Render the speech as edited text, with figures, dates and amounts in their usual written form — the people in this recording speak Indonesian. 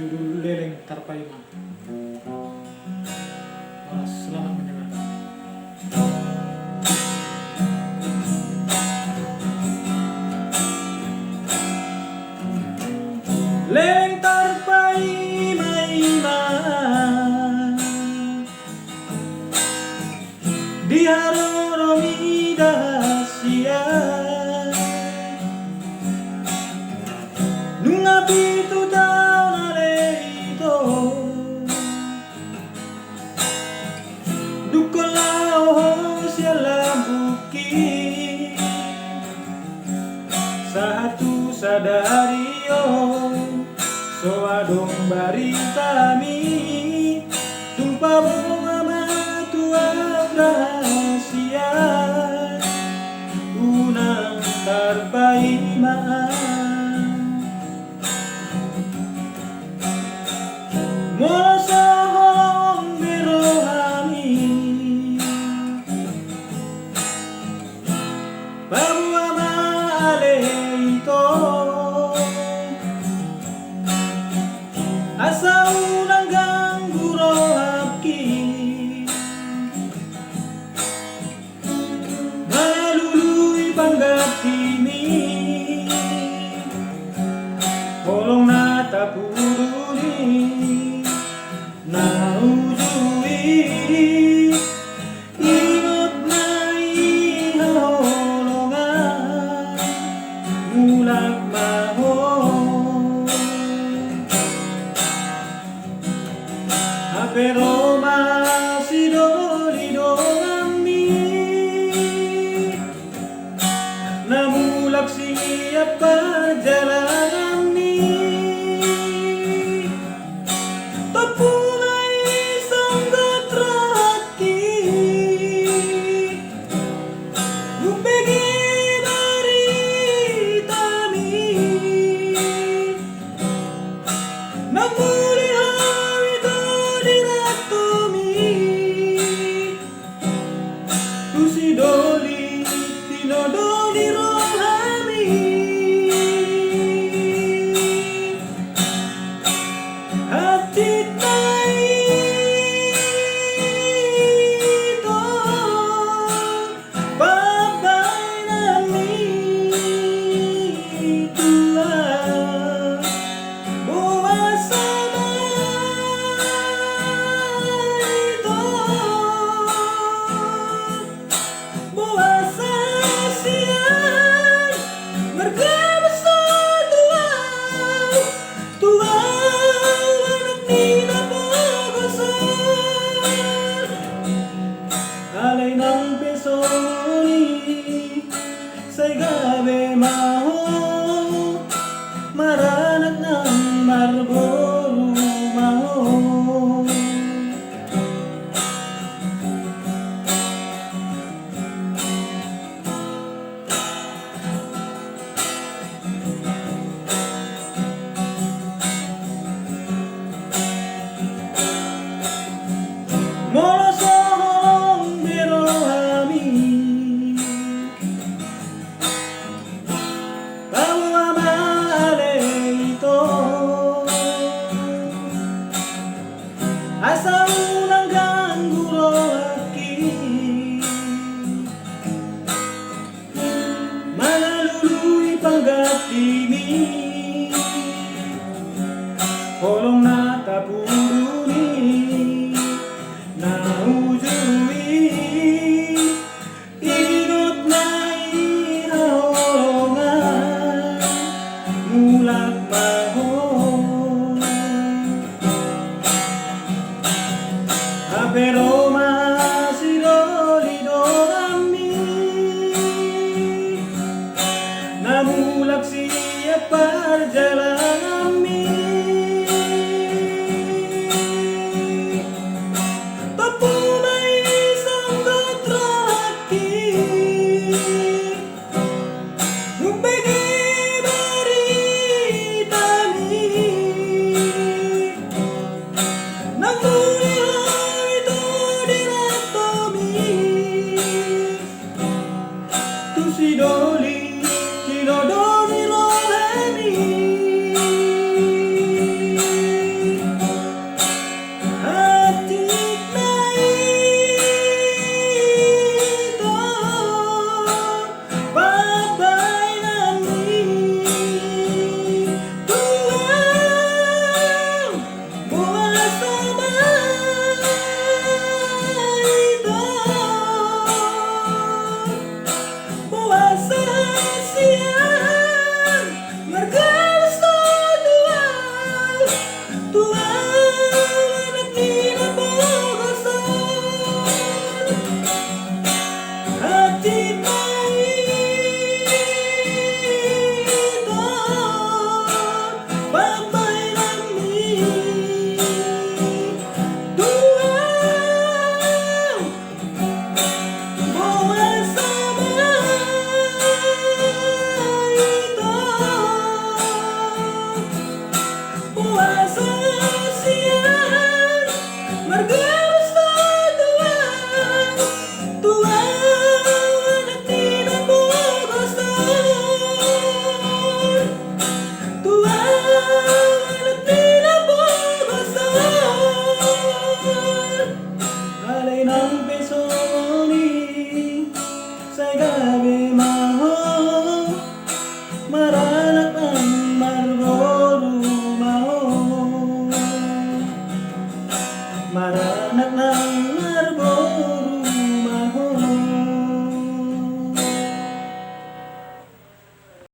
berjudul Leleng Tarpaima. Selamat mendengarkan. Leleng Tarpaima di haroromi dahasia nunga pitu tau na leito dukola oh sialam buki satu sadario so adong baritami tumpa bunga matua rahasia unang Tarpaima mula sa holong birohami babua maale ito asa unang gangguro hapki maluluy panggapimi holong na tapuruni naujui ingot na ihaholongan mulak maho pero masih dolido kami namulak siap perjalanan ini alay ng pesoni say gabi maho maranak ng Marlboro maho mula sa holong birohami babua maale ito asa unang gangguro hapki maluluy panggapimi holong na tapuruni naujui ingot na ihaholongan mulak maho pero masih dolido kami namulak siap perjalanan si doli, si lo do mi lo re mi. kita